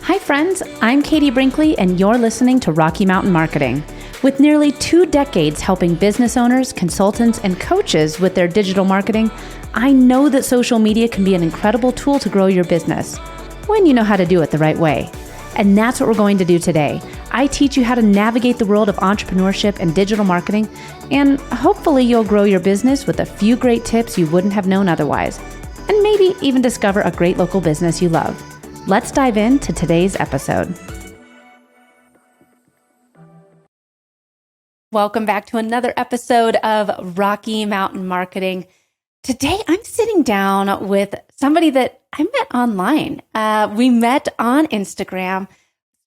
Hi friends, I'm Katie Brinkley and you're listening to Rocky Mountain Marketing. With nearly 2 decades helping business owners, consultants, and coaches with their digital marketing, I know that social media can be an incredible tool to grow your business when you know how to do it the right way. And that's what we're going to do today. I teach you how to navigate the world of entrepreneurship and digital marketing, and hopefully you'll grow your business with a few great tips you wouldn't have known otherwise, and maybe even discover a great local business you love. Let's dive into today's episode. Welcome back to another episode of Rocky Mountain Marketing. Today, I'm sitting down with somebody that I met online. We met on Instagram,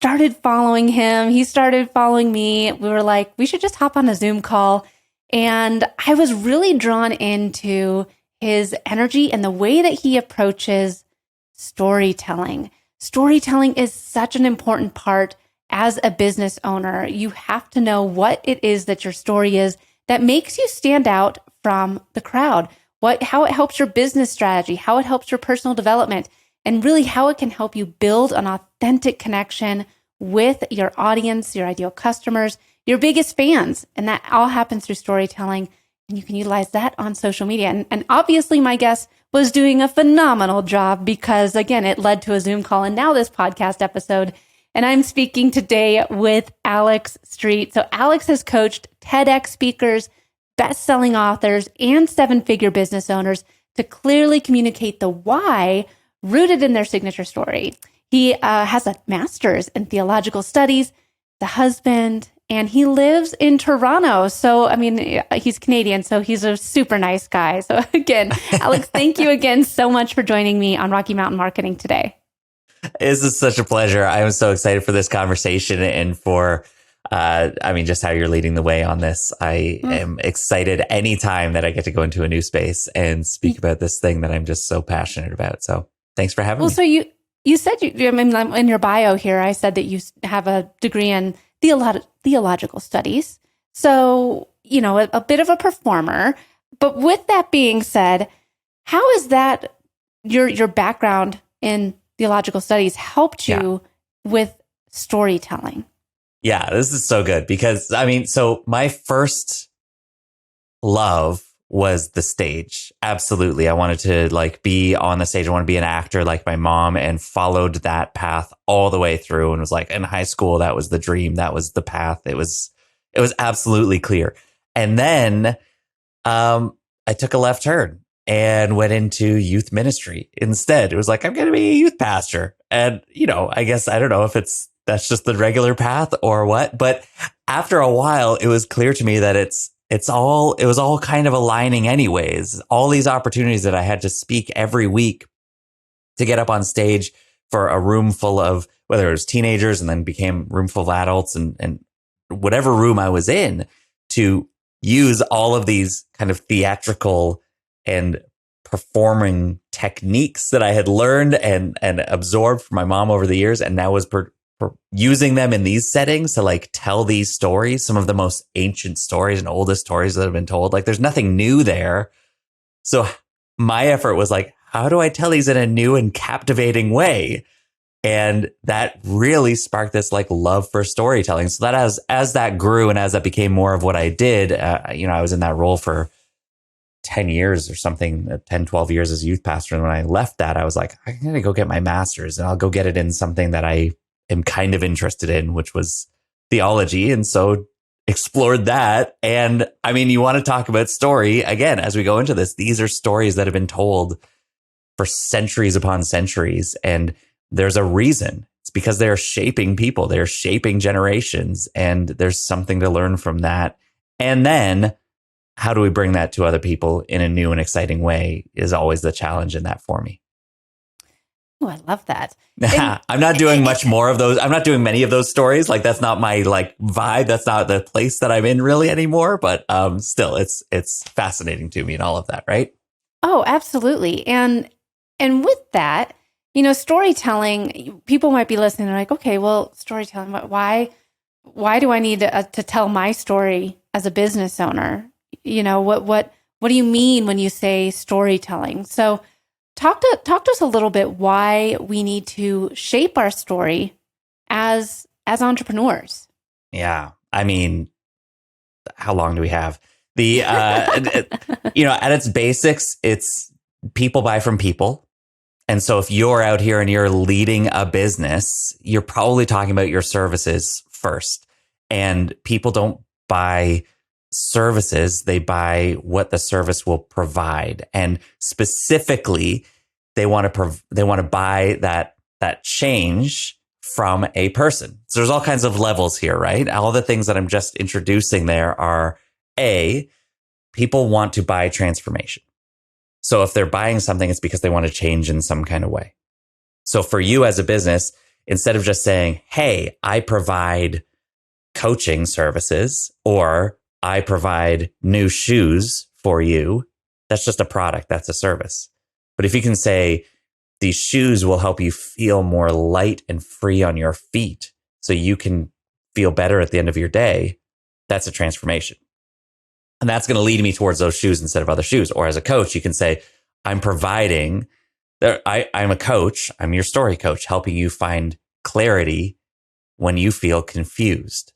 started following him. He started following me. We were like, we should just hop on a Zoom call. And I was really drawn into his energy and the way that he approaches storytelling. Storytelling is such an important part as a business owner. You have to know what it is that your story is that makes you stand out from the crowd, how it helps your business strategy, how it helps your personal development, and really how it can help you build an authentic connection with your audience, your ideal customers, your biggest fans. And that all happens through storytelling. And you can utilize that on social media. And obviously my guest was doing a phenomenal job because, again, it led to a Zoom call and now this podcast episode. And I'm speaking today with Alex Street. So Alex has coached TEDx speakers, best-selling authors, and 7-figure business owners to clearly communicate the why rooted in their signature story. He has a master's in theological studies, the husband, and he lives in Toronto. So, I mean, he's Canadian, so he's a super nice guy. So again, Alex, thank you again so much for joining me on Rocky Mountain Marketing today. This is such a pleasure. I am so excited for this conversation and for, just how you're leading the way on this. I am excited anytime that I get to go into a new space and speak about this thing that I'm just so passionate about. So thanks for having me. So you said, in your bio here, I said that you have a degree in theological studies. So, a bit of a performer. But with that being said, how is that your background in theological studies helped you with storytelling? Yeah, this is so good because, so my first love was the stage. Absolutely. I wanted to be on the stage. I wanted to be an actor like my mom and followed that path all the way through and was like in high school, that was the dream. That was the path. It was absolutely clear. And then I took a left turn and went into youth ministry instead. It was like, I'm going to be a youth pastor. And, I guess, I don't know if that's just the regular path or what, but after a while, it was clear to me that it was all kind of aligning anyways. All these opportunities that I had to speak every week to get up on stage for a room full of, whether it was teenagers and then became room full of adults and whatever room I was in, to use all of these kind of theatrical and performing techniques that I had learned and absorbed from my mom over the years, and now was using them in these settings to tell these stories, some of the most ancient stories and oldest stories that have been told. There's nothing new there. So my effort was how do I tell these in a new and captivating way? And that really sparked this love for storytelling. So that as that grew and as that became more of what I did, I was in that role for 10 years or something, 10, 12 years as a youth pastor. And when I left that, I was like, I'm going to go get my master's and I'll go get it in something that I am kind of interested in, which was theology. And so explored that. And you want to talk about story again, as we go into this, these are stories that have been told for centuries upon centuries. And there's a reason. It's because they're shaping people. They're shaping generations. And there's something to learn from that. And then how do we bring that to other people in a new and exciting way is always the challenge in that for me. Oh, I love that. I'm not doing much more of those. I'm not doing many of those stories. That's not my vibe. That's not the place that I'm in really anymore. But still, it's fascinating to me and all of that, right? Oh, absolutely. And with that, storytelling, people might be listening. They're like, okay, well, storytelling, why do I need to tell my story as a business owner? What do you mean when you say storytelling? So talk to us a little bit why we need to shape our story as entrepreneurs. Yeah. I mean, how long do we have? The, at its basics, it's people buy from people. And so if you're out here and you're leading a business, you're probably talking about your services first. And people don't buy services, they buy what the service will provide. And specifically, they want to buy that change from a person. So there's all kinds of levels here, right? All the things that I'm just introducing there are people want to buy transformation. So if they're buying something, it's because they want to change in some kind of way. So for you as a business, instead of just saying, hey, I provide coaching services or I provide new shoes for you, that's just a product. That's a service. But if you can say, these shoes will help you feel more light and free on your feet so you can feel better at the end of your day, that's a transformation. And that's going to lead me towards those shoes instead of other shoes. Or as a coach, you can say, I'm providing, I'm a coach, I'm your story coach, helping you find clarity when you feel confused.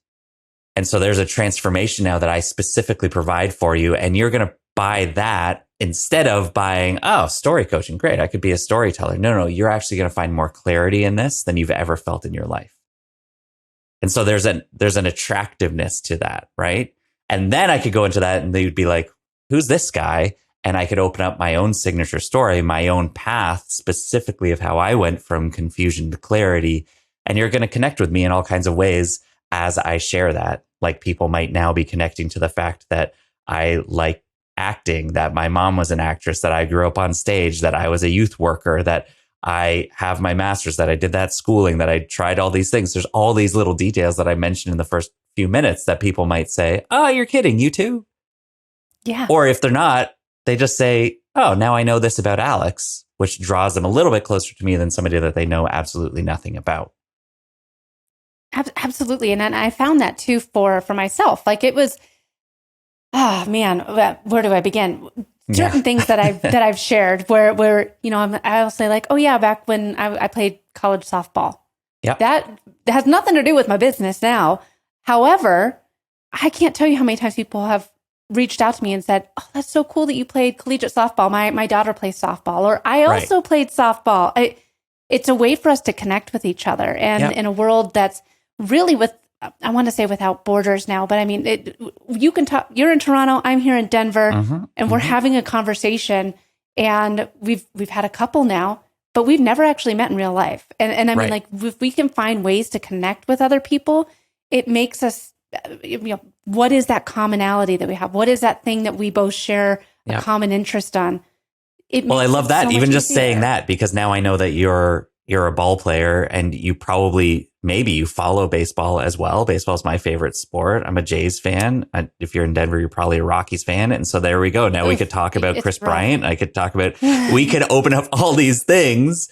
And so there's a transformation now that I specifically provide for you. And you're going to buy that instead of buying, story coaching. Great. I could be a storyteller. No, you're actually going to find more clarity in this than you've ever felt in your life. And so there's an attractiveness to that, right? And then I could go into that and they'd be like, who's this guy? And I could open up my own signature story, my own path, specifically of how I went from confusion to clarity. And you're going to connect with me in all kinds of ways as I share that. Like people might now be connecting to the fact that I like acting, that my mom was an actress, that I grew up on stage, that I was a youth worker, that I have my master's, that I did that schooling, that I tried all these things. There's all these little details that I mentioned in the first few minutes that people might say, oh, you're kidding, you too? Yeah. Or if they're not, they just say, oh, now I know this about Alex, which draws them a little bit closer to me than somebody that they know absolutely nothing about. Absolutely. And I found that too for myself. Like it was, where do I begin? Certain things that I've shared where I'll say like, oh yeah, back when I played college softball. Yep. That has nothing to do with my business now. However, I can't tell you how many times people have reached out to me and said, oh, that's so cool that you played collegiate softball. My daughter plays softball, or I also played softball. It's a way for us to connect with each other. And in a world that's really I want to say without borders now, but I mean, you can talk, you're in Toronto, I'm here in Denver, and we're having a conversation, and we've had a couple now, but we've never actually met in real life. And I mean, like, if we can find ways to connect with other people, it makes us, what is that commonality that we have? What is that thing that we both share a common interest on? Well, I love that. Even just saying that, because now I know that you're a ball player and you maybe you follow baseball as well. Baseball is my favorite sport. I'm a Jays fan. If you're in Denver, you're probably a Rockies fan. And so there we go. Now we could talk about Chris Bryant. I could talk about, we could open up all these things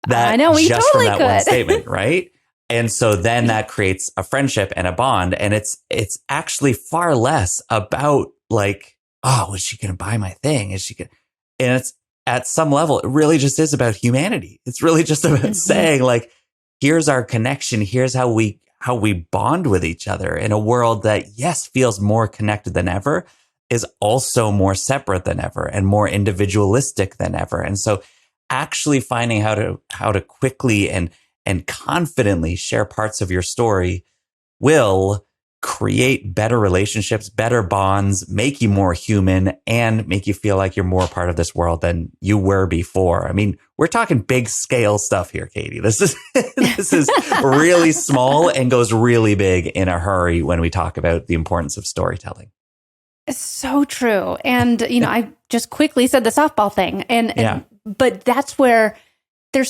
that I know, we just totally from that one statement, right? And so then that creates a friendship and a bond. And it's actually far less about like, oh, is she going to buy my thing? Is she going to, and it's at some level, it really just is about humanity. It's really just about saying like, here's our connection. Here's how we bond with each other in a world that, yes, feels more connected than ever, is also more separate than ever and more individualistic than ever. And so actually finding how to quickly and confidently share parts of your story will create better relationships, better bonds, make you more human, and make you feel like you're more part of this world than you were before. I mean, we're talking big scale stuff here, Katie. This is really small and goes really big in a hurry when we talk about the importance of storytelling. It's so true. And, I just quickly said the softball thing. But that's where I'm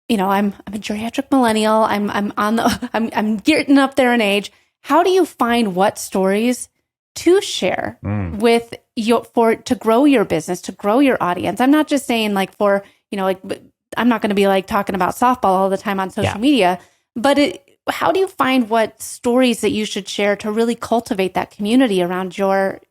a geriatric millennial. I'm getting up there in age. How do you find what stories to share with to grow your business, to grow your audience? I'm not just saying like I'm not going to be like talking about softball all the time on social media, but how do you find what stories that you should share to really cultivate that community around your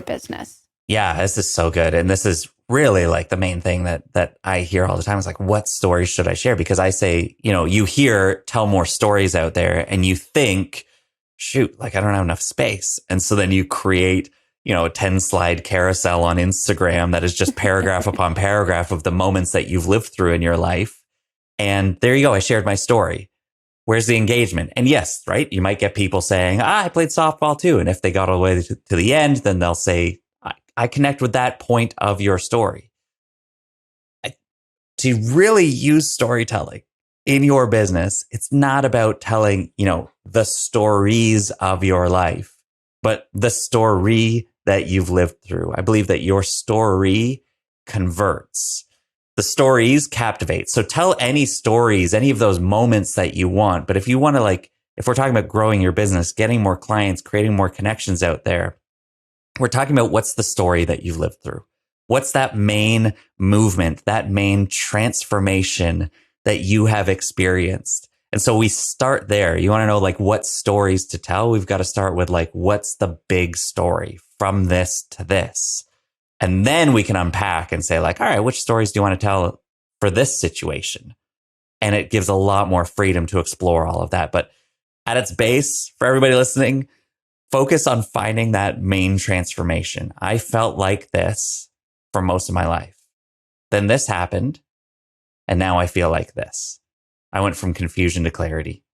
business? Yeah, this is so good. And this is really like the main thing that I hear all the time is like, what stories should I share? Because I say, you hear tell more stories out there and you think, shoot, like I don't have enough space. And so then you create, a 10 slide carousel on Instagram that is just paragraph upon paragraph of the moments that you've lived through in your life. And there you go. I shared my story. Where's the engagement? And yes, right. You might get people saying, I played softball too. And if they got all the way to the end, then they'll say, I connect with that point of your story. To really use storytelling in your business, it's not about telling, the stories of your life, but the story that you've lived through. I believe that your story converts. The stories captivate. So tell any stories, any of those moments that you want. But if you want to if we're talking about growing your business, getting more clients, creating more connections out there, we're talking about what's the story that you've lived through. What's that main movement, that main transformation that you have experienced? And so we start there. You want to know what stories to tell? We've got to start with what's the big story from this to this? And then we can unpack and say all right, which stories do you want to tell for this situation? And it gives a lot more freedom to explore all of that. But at its base, for everybody listening, focus on finding that main transformation. I felt like this for most of my life. Then this happened. And now I feel like this. I went from confusion to clarity,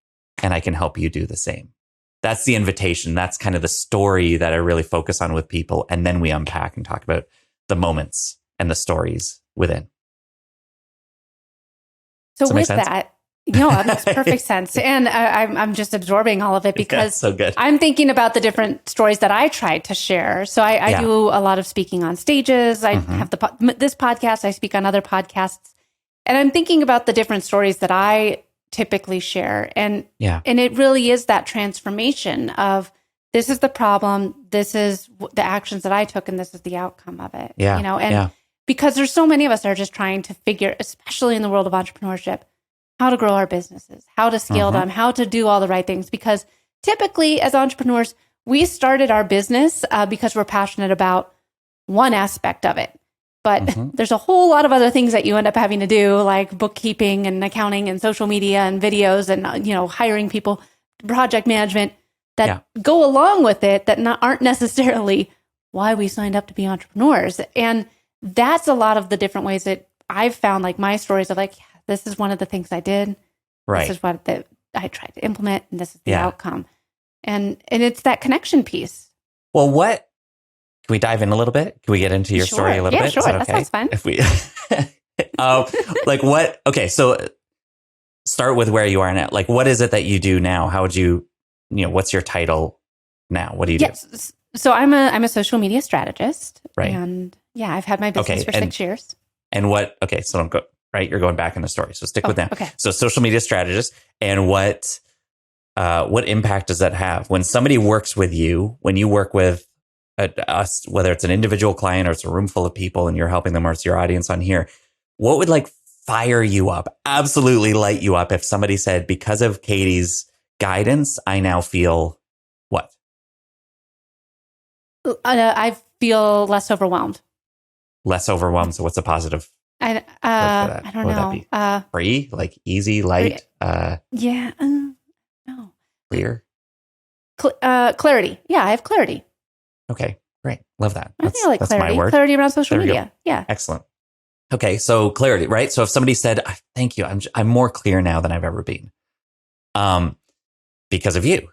and I can help you do the same. That's the invitation. That's kind of the story that I really focus on with people. And then we unpack and talk about the moments and the stories within. So with that, that makes perfect sense. And I'm just absorbing all of it because so good. I'm thinking about the different stories that I try to share. So I do a lot of speaking on stages. I have this podcast. I speak on other podcasts. And I'm thinking about the different stories that I typically share. And it really is that transformation of this is the problem, this is the actions that I took, and this is the outcome of it. Because there's so many of us that are just trying to figure, especially in the world of entrepreneurship, how to grow our businesses, how to scale them, how to do all the right things. Because typically as entrepreneurs, we started our business because we're passionate about one aspect of it. But there's a whole lot of other things that you end up having to do, like bookkeeping and accounting and social media and videos and, hiring people, project management that go along with it that aren't necessarily why we signed up to be entrepreneurs. And that's a lot of the different ways that I've found my stories of this is one of the things I did. Right. This is what I tried to implement, and this is the outcome. And it's that connection piece. Well, can we dive in a little bit? Can we get into your story a little bit? Sure. Is that okay? That sounds fun. If we, what? Okay, so start with where you are now. What is it that you do now? How would you, what's your title now? What do you do? So I'm a social media strategist, right? And I've had my business for 6 years. And what? Okay, so don't go right. You're going back in the story, so stick with them. Okay. So social media strategist, and what impact does that have when somebody works with you? When you work with us, whether it's an individual client or it's a room full of people and you're helping them or it's your audience on here, what would fire you up, absolutely light you up if somebody said, because of Katie's guidance, I now feel what? I feel less overwhelmed. Less overwhelmed. So what's a positive? I don't know. Free, easy, light. No. Clear. Clarity. Yeah, I have clarity. Okay, great. Love that. I think I like that's clarity. My word. Clarity around social media. Yeah. Excellent. Okay, so clarity, right? So if somebody said, "Thank you, I'm more clear now than I've ever been," because of you,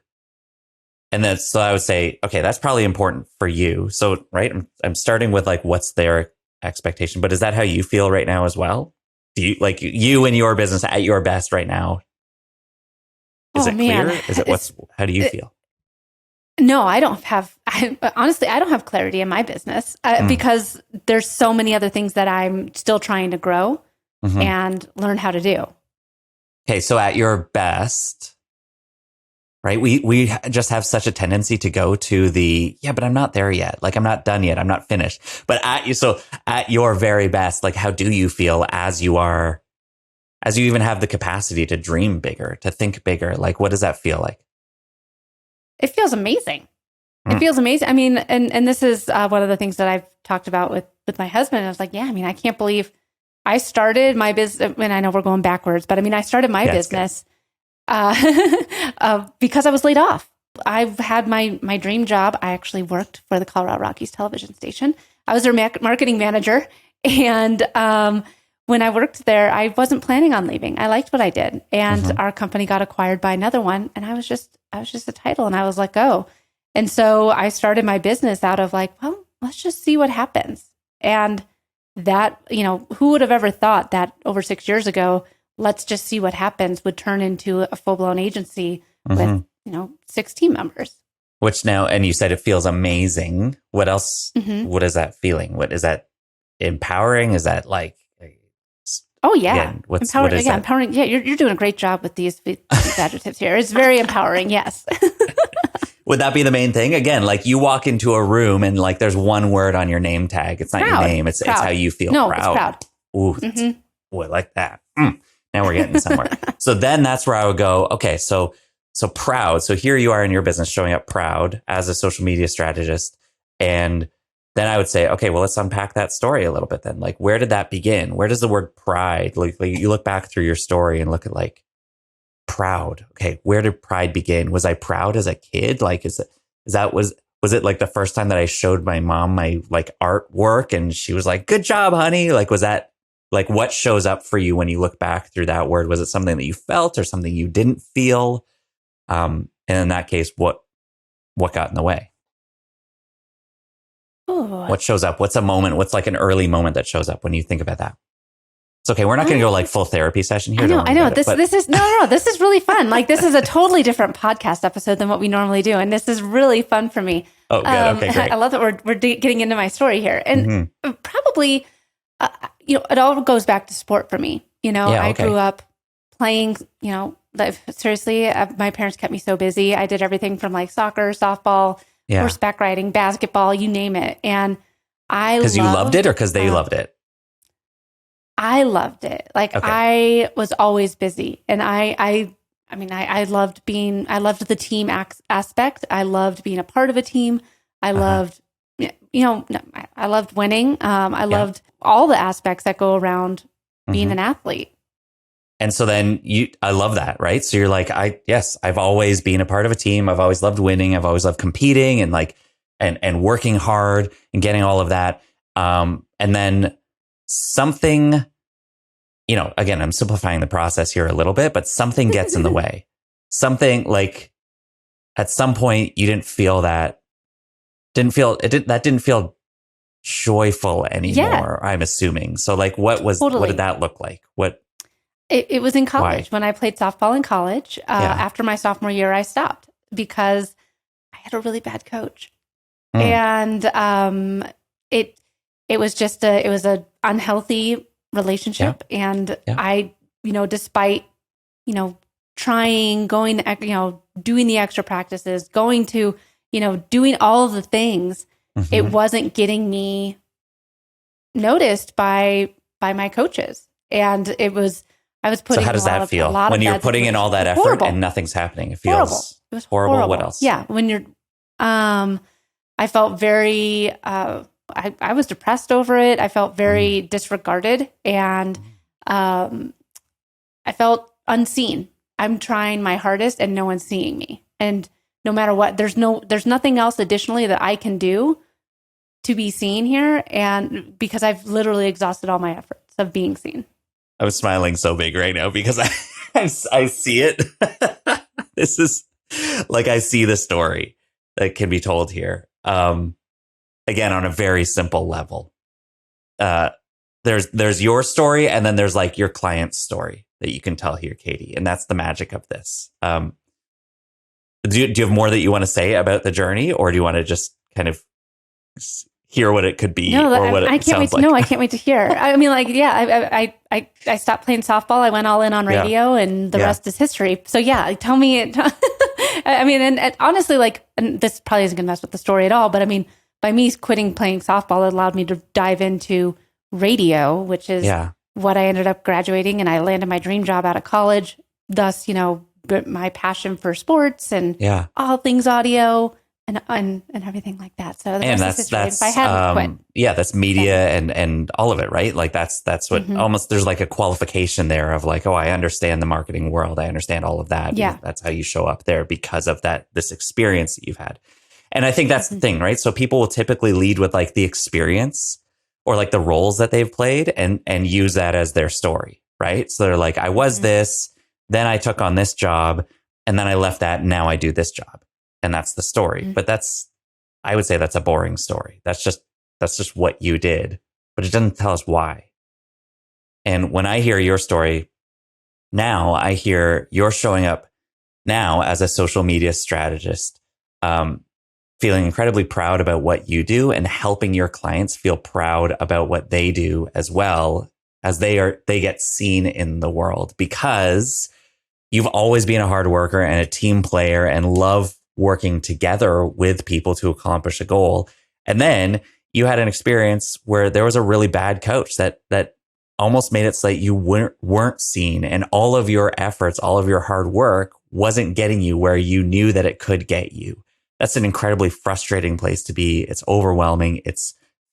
and then so I would say, okay, that's probably important for you. So right, I'm starting with what's their expectation, but is that how you feel right now as well? Do you you and your business at your best right now? Is it clear? Is it how do you feel? No, I don't have, honestly, I don't have clarity in my business because there's so many other things that I'm still trying to grow and learn how to do. Okay. So at your best, right? We just have such a tendency to go to but I'm not there yet. I'm not done yet. I'm not finished. But at your very best, how do you feel as you even have the capacity to dream bigger, to think bigger? What does that feel like? It feels amazing. It feels amazing. I mean, and this is one of the things that I've talked about with with my husband. I was like, yeah, I mean, I can't believe I started my business. And I know we're going backwards, but I mean, I started my business because I was laid off. I've had my dream job. I actually worked for the Colorado Rockies television station. I was their marketing manager. And when I worked there, I wasn't planning on leaving. I liked what I did. And our company got acquired by another one. And I was just a title, and I was let go. And so I started my business out of like, well, let's just see what happens. And that, who would have ever thought that over 6 years ago, let's just see what happens would turn into a full-blown agency with, 6 team members. Which now, and you said it feels amazing. What else? What is that feeling? What is that empowering? Is that like, oh yeah. Again, what is that? Empowering. Yeah. You're doing a great job with these adjectives here. It's very empowering. Yes. Would that be the main thing? Again, like you walk into a room and like there's one word on your name tag. It's not your name. It's how you feel. No, proud. It's proud. Ooh, boy, I like that. Now we're getting somewhere. So then that's where I would go, okay, so proud. So here you are in your business showing up proud as a social media strategist. And then I would say, okay, well, let's unpack that story a little bit then. Like, where did that begin? Where does the word pride, like you look back through your story and look at like proud. Okay, where did pride begin? Was I proud as a kid? Like, was it like the first time that I showed my mom my like artwork and she was like, good job, honey? Like, was that like what shows up for you when you look back through that word? Was it something that you felt or something you didn't feel? And in that case, what got in the way? Ooh. What shows up? What's a moment? What's like an early moment that shows up when you think about that? It's okay. We're not going to go like full therapy session here. I know. This is this is really fun. Like this is a totally different podcast episode than what we normally do. And this is really fun for me. Oh, good. Okay, great. I love that we're getting into my story here. And probably, it all goes back to sport for me. I grew up playing, seriously, my parents kept me so busy. I did everything from like soccer, softball, horseback riding, basketball, you name it. And because you loved it or because they loved it? I loved it. Like I was always busy, and I loved the team aspect. I loved being a part of a team. I loved, I loved winning. I loved all the aspects that go around being an athlete. And so then I love that, right? So you're like, I've always been a part of a team. I've always loved winning. I've always loved competing and like, and working hard and getting all of that. And then something, again, I'm simplifying the process here a little bit, but something gets in the way. Something like at some point you didn't feel didn't feel joyful anymore, I'm assuming. So like, what did that look like? It was in college. When I played softball in college. After my sophomore year, I stopped because I had a really bad coach. And it was just an unhealthy relationship. And I, despite, trying, going, doing the extra practices, going to, doing all of the things, it wasn't getting me noticed by my coaches. And I was putting. So how does that feel when you're putting in all that effort and nothing's happening? It feels horrible. What else? Yeah. When you're, I felt very, I was depressed over it. I felt very disregarded, and I felt unseen. I'm trying my hardest and no one's seeing me. And no matter what, there's nothing else additionally that I can do to be seen here. And because I've literally exhausted all my efforts of being seen. I was smiling so big right now because I see it. This is like, I see the story that can be told here. Again, on a very simple level. There's your story, and then there's like your client's story that you can tell here, Katie. And that's the magic of this. Do you have more that you want to say about the journey, or do you want to just kind of hear what it could be? No, or what I can't wait. No, I can't wait to hear. I mean, like, yeah, I stopped playing softball. I went all in on radio, and the rest is history. So yeah, tell me. I mean, and honestly, like, and this probably isn't going to mess with the story at all, but I mean, by me quitting playing softball, it allowed me to dive into radio, which is what I ended up graduating, and I landed my dream job out of college. Thus, my passion for sports and all things audio and everything like that. So the And rest is history. If I hadn't quit, yeah, that's media and all of it, right? Like that's what almost, there's like a qualification there of like, oh, I understand the marketing world. I understand all of that. Yeah. That's how you show up there because of this experience that you've had. And I think that's the thing, right? So people will typically lead with like the experience or like the roles that they've played and use that as their story, right? So they're like, I was this, then I took on this job, and then I left that, and now I do this job. And that's the story. But I would say that's a boring story. That's just what you did, but it doesn't tell us why. And when I hear your story now, I hear you're showing up now as a social media strategist, feeling incredibly proud about what you do and helping your clients feel proud about what they do as well, as they get seen in the world, because you've always been a hard worker and a team player and love working together with people to accomplish a goal. And then you had an experience where there was a really bad coach that almost made it so that you weren't seen, and all of your efforts, all of your hard work wasn't getting you where you knew that it could get you. That's an incredibly frustrating place to be. It's overwhelming.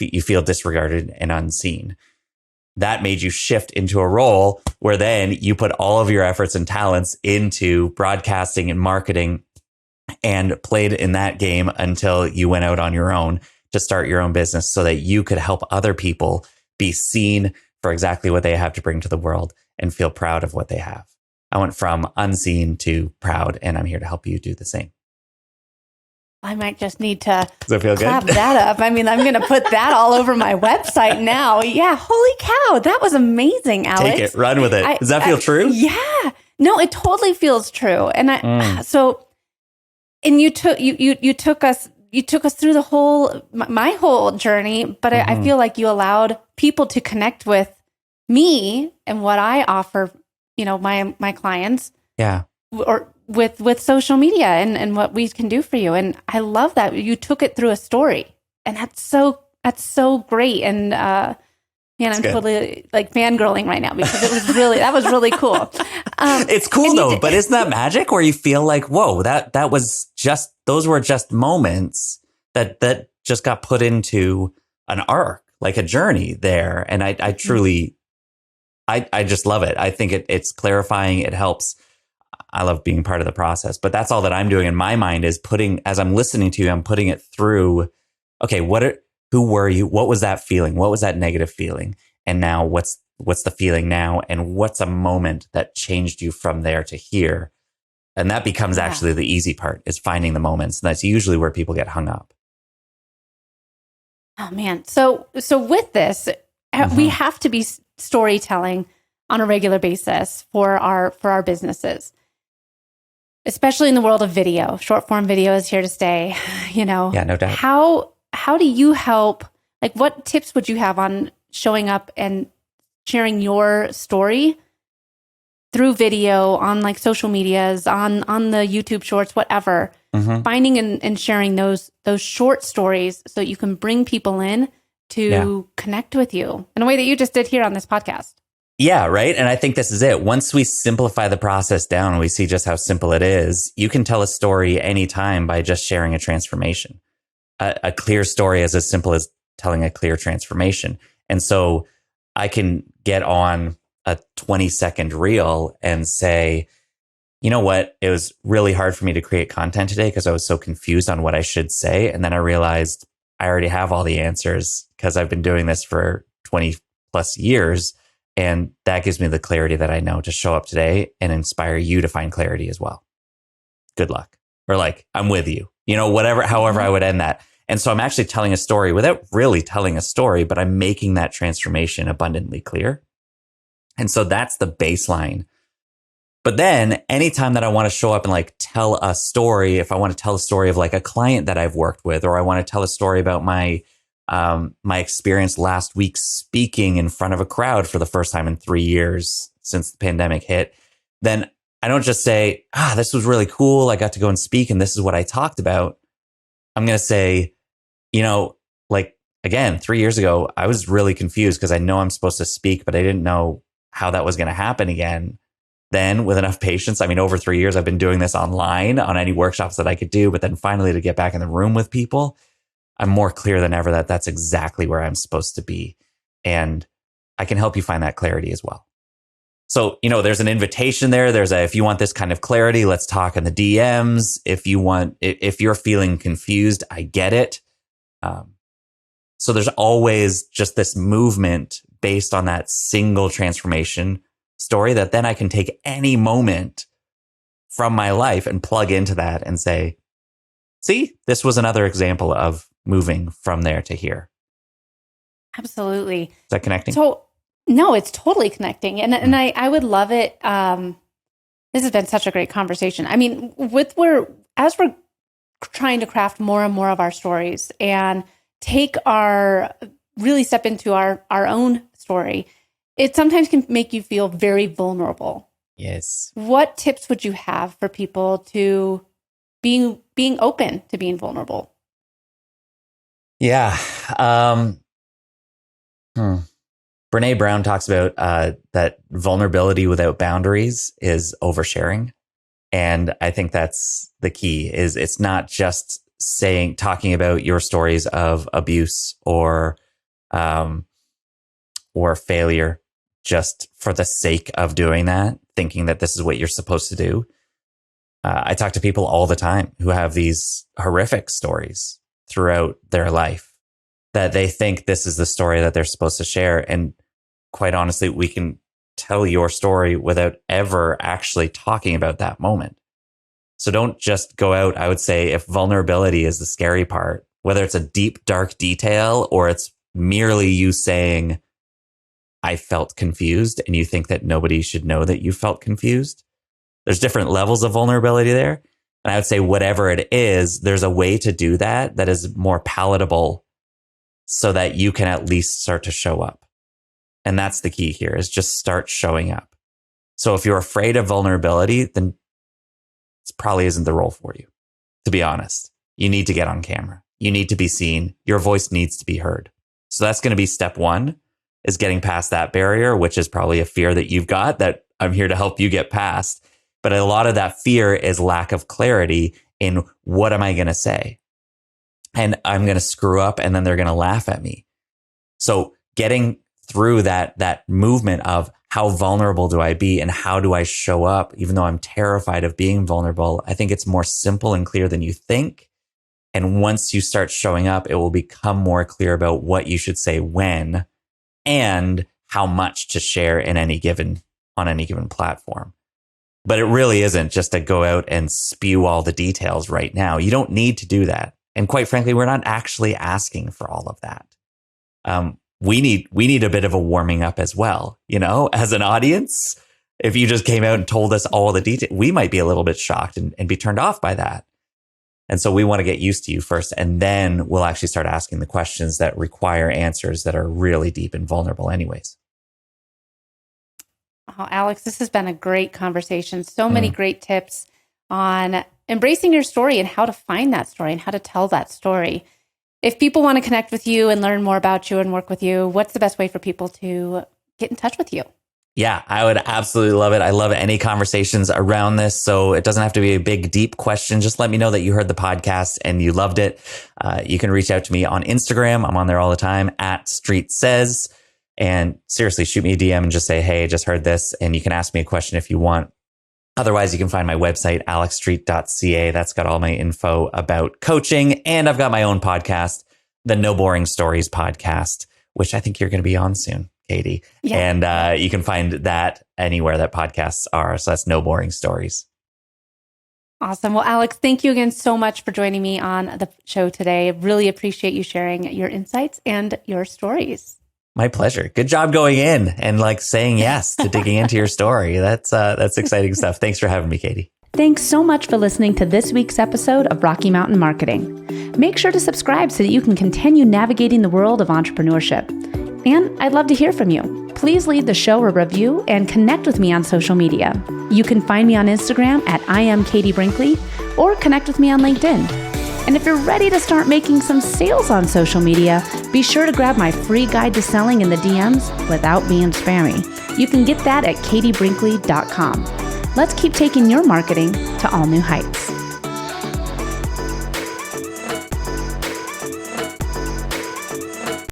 You feel disregarded and unseen. That made you shift into a role where then you put all of your efforts and talents into broadcasting and marketing and played in that game until you went out on your own to start your own business so that you could help other people be seen for exactly what they have to bring to the world and feel proud of what they have. I went from unseen to proud, and I'm here to help you do the same. I might just need to clap that up. I mean, I'm going to put that all over my website now. Yeah. Holy cow. That was amazing, Alex. Take it. Run with it. Does that feel true? Yeah. No, it totally feels true. And and you took us through my whole journey, but I feel like you allowed people to connect with me and what I offer, my clients. Yeah. Or with social media and what we can do for you. And I love that you took it through a story, and that's so great. And I'm good. Totally like fangirling right now because that was really cool. It's cool though, but isn't that magic where you feel like, whoa, that was those were just moments that just got put into an arc, like a journey there. And I truly, I just love it. I think it's clarifying. It helps. I love being part of the process, but that's all that I'm doing in my mind is as I'm listening to you, I'm putting it through, okay, who were you? What was that feeling? What was that negative feeling? And now what's the feeling now? And what's a moment that changed you from there to here? And that becomes actually the easy part, is finding the moments. And that's usually where people get hung up. Oh man. So with this, we have to be storytelling on a regular basis for our businesses. Especially in the world of video. Short form video is here to stay, Yeah, no doubt. How do you help? Like, what tips would you have on showing up and sharing your story through video on like social medias, on the YouTube shorts, whatever, finding and sharing those short stories so you can bring people in to connect with you in a way that you just did here on this podcast? Yeah, right. And I think this is it. Once we simplify the process down and we see just how simple it is, you can tell a story anytime by just sharing a transformation. A clear story is as simple as telling a clear transformation. And so I can get on a 20-second reel and say, you know what? It was really hard for me to create content today because I was so confused on what I should say. And then I realized I already have all the answers because I've been doing this for 20 plus years. And that gives me the clarity that I know to show up today and inspire you to find clarity as well. Good luck. Or like, I'm with you, however I would end that. And so I'm actually telling a story without really telling a story, but I'm making that transformation abundantly clear. And so that's the baseline. But then anytime that I want to show up and like tell a story, if I want to tell a story of like a client that I've worked with, or I want to tell a story about my experience last week speaking in front of a crowd for the first time in 3 years since the pandemic hit, then I don't just say, this was really cool. I got to go and speak and this is what I talked about. I'm going to say, like again, 3 years ago, I was really confused because I know I'm supposed to speak, but I didn't know how that was going to happen again. then with enough patience. I mean, over 3 years, I've been doing this online on any workshops that I could do, but then finally to get back in the room with people, I'm more clear than ever that that's exactly where I'm supposed to be. And I can help you find that clarity as well. So, there's an invitation there. If you want this kind of clarity, let's talk in the DMs. If you're feeling confused, I get it. So there's always just this movement based on that single transformation story that then I can take any moment from my life and plug into that and say, see, this was another example of moving from there to here. Absolutely. Is that connecting? So, no, it's totally connecting. And I would love it. This has been such a great conversation. I mean, as we're trying to craft more and more of our stories and really step into our own story, it sometimes can make you feel very vulnerable. Yes. What tips would you have for people to being open to being vulnerable? Yeah. Brene Brown talks about that vulnerability without boundaries is oversharing. And I think that's the key. Is it's not just talking about your stories of abuse or failure just for the sake of doing that, thinking that this is what you're supposed to do. I talk to people all the time who have these horrific stories throughout their life that they think this is the story that they're supposed to share. And quite honestly, we can tell your story without ever actually talking about that moment. So don't just go out. I would say if vulnerability is the scary part, whether it's a deep, dark detail or it's merely you saying, I felt confused, and you think that nobody should know that you felt confused. There's different levels of vulnerability there. And I would say whatever it is, there's a way to do that is more palatable so that you can at least start to show up. And that's the key here, is just start showing up. So if you're afraid of vulnerability, then it probably isn't the role for you, to be honest. You need to get on camera. You need to be seen. Your voice needs to be heard. So that's going to be step one, is getting past that barrier, which is probably a fear that you've got that I'm here to help you get past. But a lot of that fear is lack of clarity in what am I going to say? And I'm going to screw up and then they're going to laugh at me. So getting through that movement of how vulnerable do I be and how do I show up, even though I'm terrified of being vulnerable, I think it's more simple and clear than you think. And once you start showing up, it will become more clear about what you should say when and how much to share on any given platform. But it really isn't just to go out and spew all the details right now. You don't need to do that. And quite frankly, we're not actually asking for all of that. We need a bit of a warming up as well. As an audience, if you just came out and told us all the details, we might be a little bit shocked and be turned off by that. And so we want to get used to you first, and then we'll actually start asking the questions that require answers that are really deep and vulnerable anyways. Oh, Alex, this has been a great conversation. So many great tips on embracing your story and how to find that story and how to tell that story. If people want to connect with you and learn more about you and work with you, what's the best way for people to get in touch with you? Yeah, I would absolutely love it. I love any conversations around this. So it doesn't have to be a big, deep question. Just let me know that you heard the podcast and you loved it. You can reach out to me on Instagram. I'm on there all the time @StreetSays. And seriously, shoot me a DM and just say, hey, I just heard this. And you can ask me a question if you want. Otherwise, you can find my website, alexstreet.ca. That's got all my info about coaching. And I've got my own podcast, the No Boring Stories podcast, which I think you're going to be on soon, Katie. Yeah. And you can find that anywhere that podcasts are. So that's No Boring Stories. Awesome. Well, Alex, thank you again so much for joining me on the show today. I really appreciate you sharing your insights and your stories. My pleasure. Good job going in and saying yes to digging into your story. That's exciting stuff. Thanks for having me, Katie. Thanks so much for listening to this week's episode of Rocky Mountain Marketing. Make sure to subscribe so that you can continue navigating the world of entrepreneurship. And I'd love to hear from you. Please leave the show a review and connect with me on social media. You can find me on Instagram @IamKatieBrinkley or connect with me on LinkedIn. And if you're ready to start making some sales on social media, be sure to grab my free guide to selling in the DMs without being spammy. You can get that at katiebrinkley.com. Let's keep taking your marketing to all new heights.